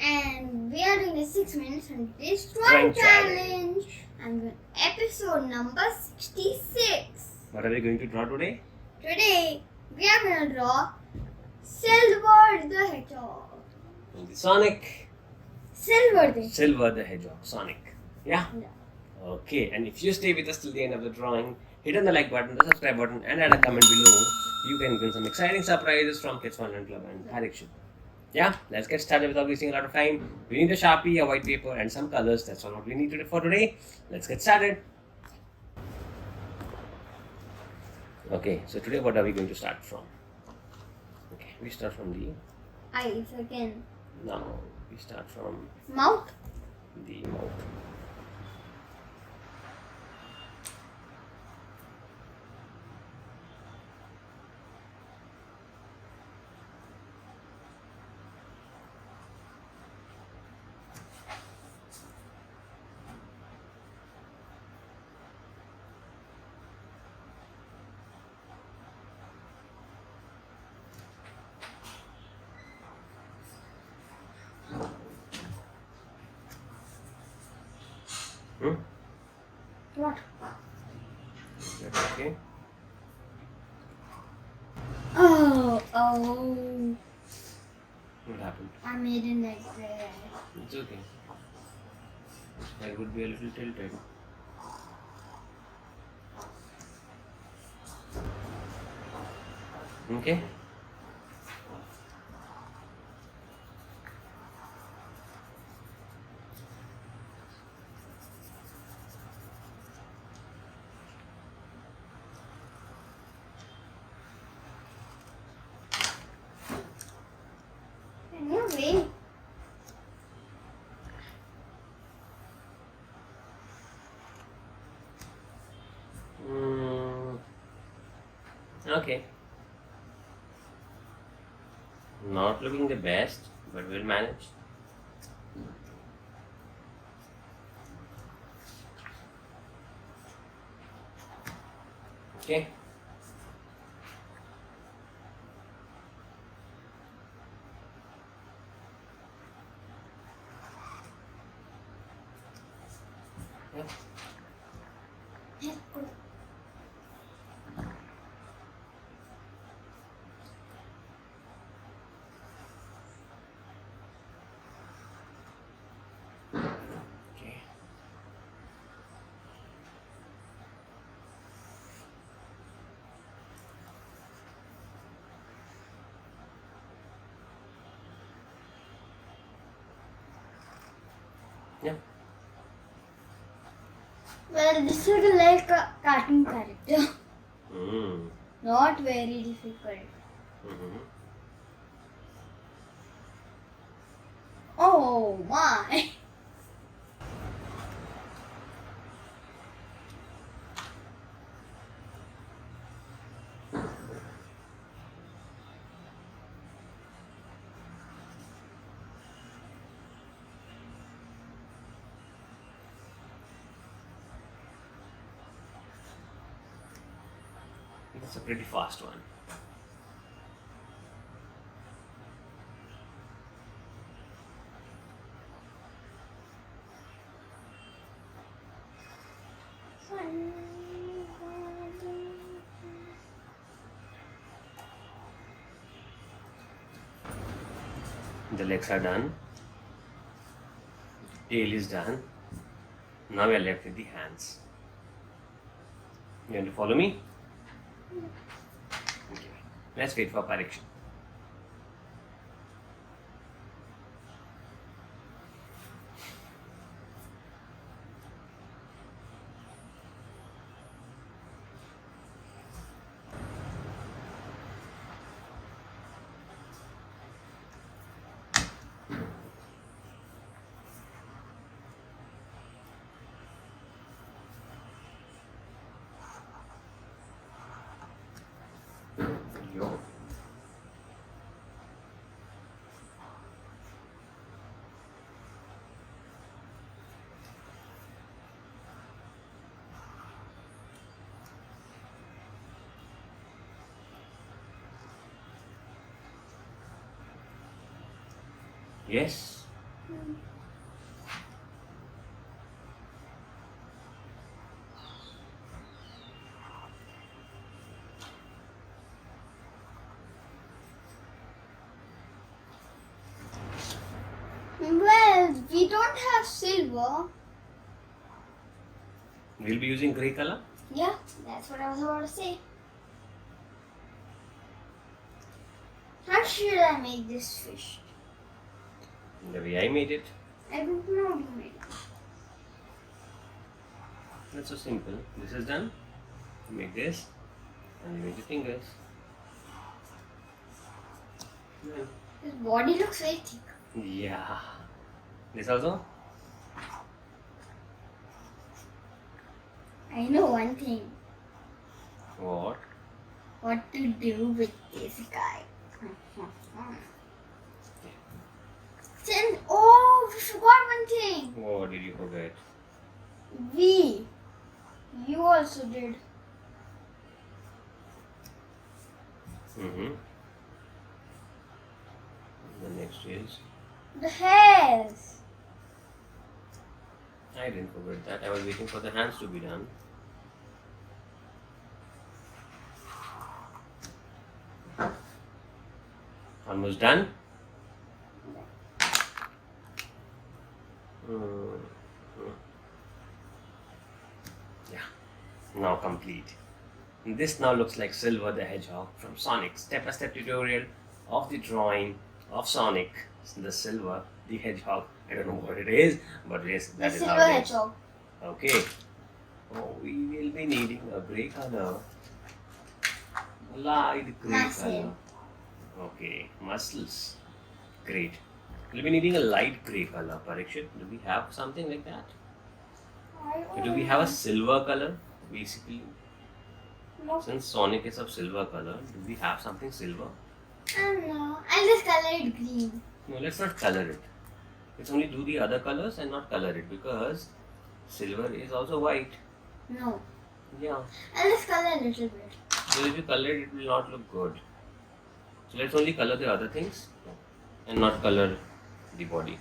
And we are doing a 6 minutes on this Drawing drawing challenge. And we're episode number 66. What are we going to draw today? Today we are going to draw Silver the Hedgehog. The Sonic. Silver The Hedgehog. Sonic. Yeah? Yeah. Okay, and if you stay with us till the end of the drawing, hit on the like button, the subscribe button, and add a comment below. You can win some exciting surprises from Kids Fun Club and Direction. Yeah, let's get started without wasting a lot of time. We need a Sharpie, a white paper, and some colors. That's all what we need for today. Let's get started. Okay, so today what are we going to start from? Okay, we start from the... Eyes again. No, we start from Mouth. the mouth. What? Okay. Oh. What happened? I made it like that. It's okay. I would be a little tilted. Okay. Can you wait? Okay. Not looking the best, but we'll manage. Okay. Yeah. Okay. Yeah. Well, this is like a cartoon character. Mm. Not very difficult. Mm-hmm. Oh my! That's a pretty fast one. The legs are done. Tail is done. Now we are left with the hands. You want to follow me? Okay. Let's wait for correction. Yo. Yes. Well, we don't have silver. We'll be using grey color. Yeah, that's what I was about to say. How should I make this fish? The way I made it. I don't know how to make it. That's so simple. This is done. You make this and you make the fingers. His body looks very thick. Yeah. This also? I know one thing. What? What to do with this guy. Then, oh, we forgot one thing. What did you forget? You also did. Mm-hmm. The next is... The hairs. I didn't forget that. I was waiting for the hands to be done. Almost done. Yeah, now complete. This now looks like Silver the Hedgehog from Sonic. Step-by-step tutorial of the drawing of Sonic, the Silver the Hedgehog. I don't know what it is, but yes, that is how Silver it is. Hedgehog. Okay. Oh, we will be needing a grey color. Light grey Muscle. color. Okay, muscles. Great. We'll be needing a light grey color. Parikshit, do we have something like that? Do we have a silver color, basically? No. Since Sonic is of silver color, do we have something silver? I don't know. I'll just color it green. No, let's not color it. Let's only do the other colors and not color it because silver is also white. No. Yeah. I'll just color a little bit. So if you color it, it will not look good. So let's only color the other things and not color the body.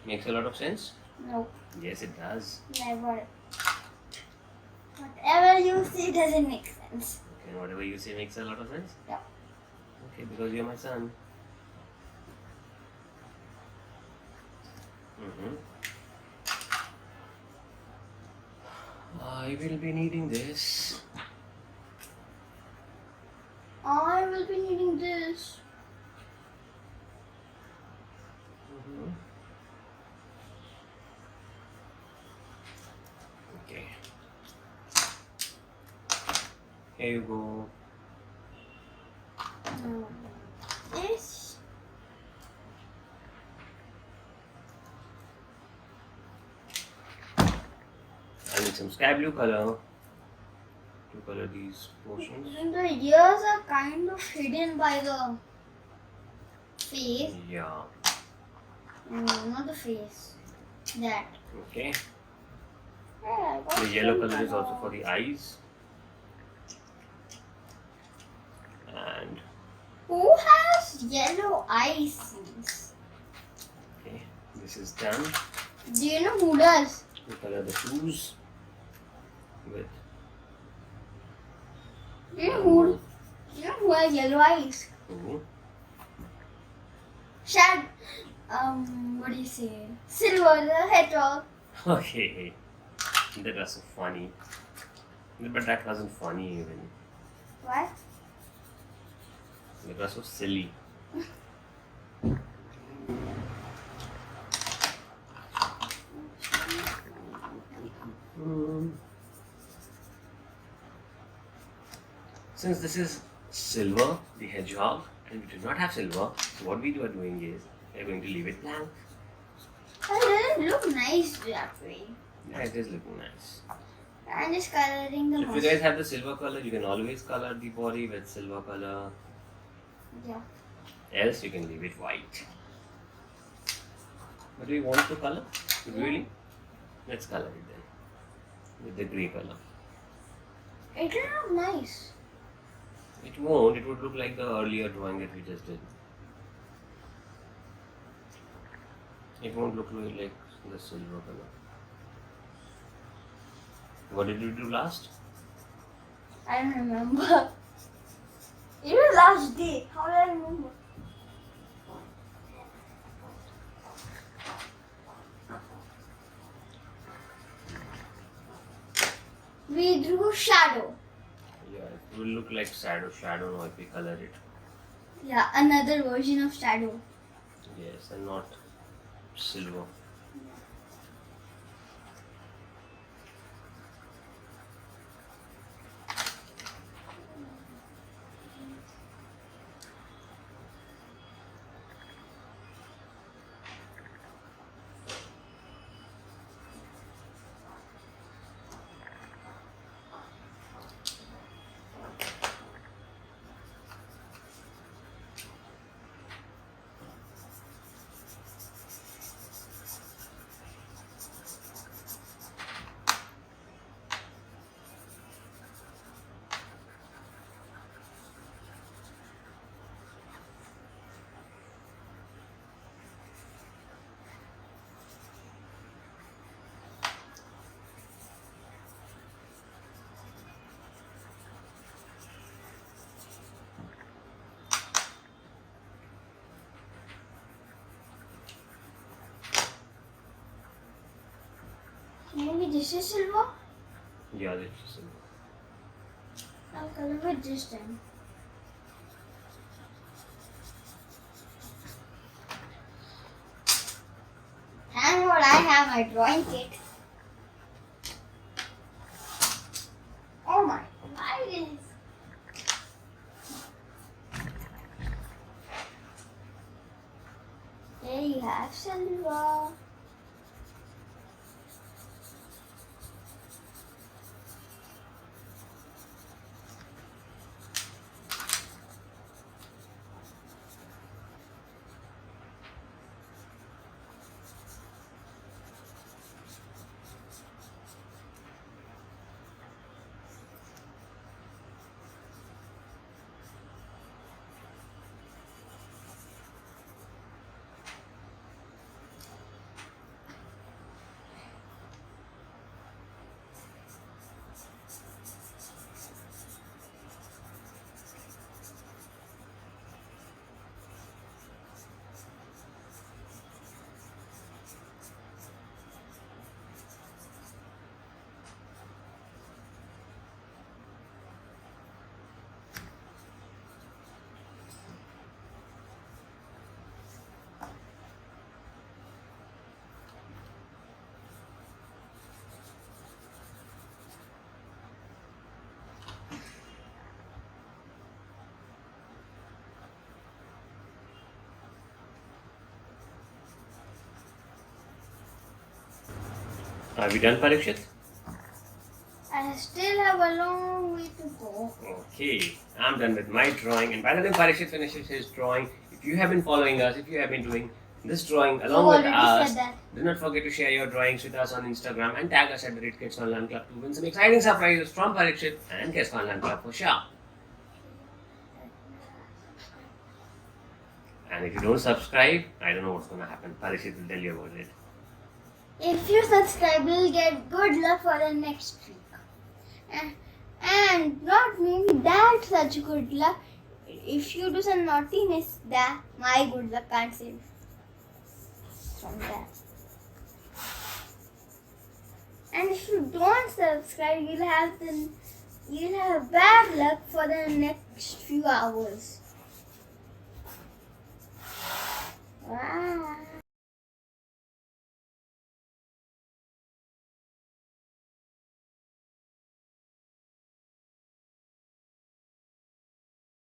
Makes a lot of sense? No. Yes, it does. Never. Whatever you say doesn't make sense. Okay, whatever you say makes a lot of sense? Yeah. Okay, because you're my son. I will be needing this. I will be needing this. Okay. Here you go. This. I need some sky blue color to color these portions. The ears are kind of hidden by the face. Yeah. No, not the face. That. Okay. Yeah, I got The yellow some color is also for the eyes. And Who has yellow eyes? okay, this is done. Do you know who does? We color the shoes with You know who? You know who has yellow eyes? blue. What do you say? Silver the Hedgehog. Okay, that was so funny. But that wasn't funny even. What? It was so silly. Since this is Silver the Hedgehog and we do not have silver, so what we are doing is we are going to leave it blank. That doesn't look nice that way. Yeah, it is looking nice. I'm just coloring the If you muscle. guys have the silver color, you can always color the body with silver color. Yeah. Else you can leave it white. But do you want to color? Really? Let's color it then. With the grey color. It will look nice. It won't. It would look like the earlier drawing that we just did. It won't look like the silver color. What did you do last? I don't remember. It was last day. How do I remember? We drew shadow. Yeah, it will look like shadow now if we color it. Yeah, another version of shadow. Yes, and not silver. Maybe this is silver. Yeah, this is silver. I'll color with this then. Thank God I have my drawing kit. Oh my, why is there you have silver. Are we done, Parikshit? I still have a long way to go. Okay, I'm done with my drawing. And by the time Parikshit finishes his drawing, if you have been following us, if you have been doing this drawing along with already us, said that. do not forget to share your drawings with us on Instagram and tag us at the Red Kids Fun Learn Club to win some exciting surprises from Parikshit and Kids Fun Learn Club for sure. And if you don't subscribe, I don't know what's going to happen. Parikshit will tell you about it. If you subscribe, you'll get good luck for the next week. And not maybe that such good luck. If you do some naughtiness, that my good luck can't save from that. And if you don't subscribe, you'll have bad luck for the next few hours. Wow.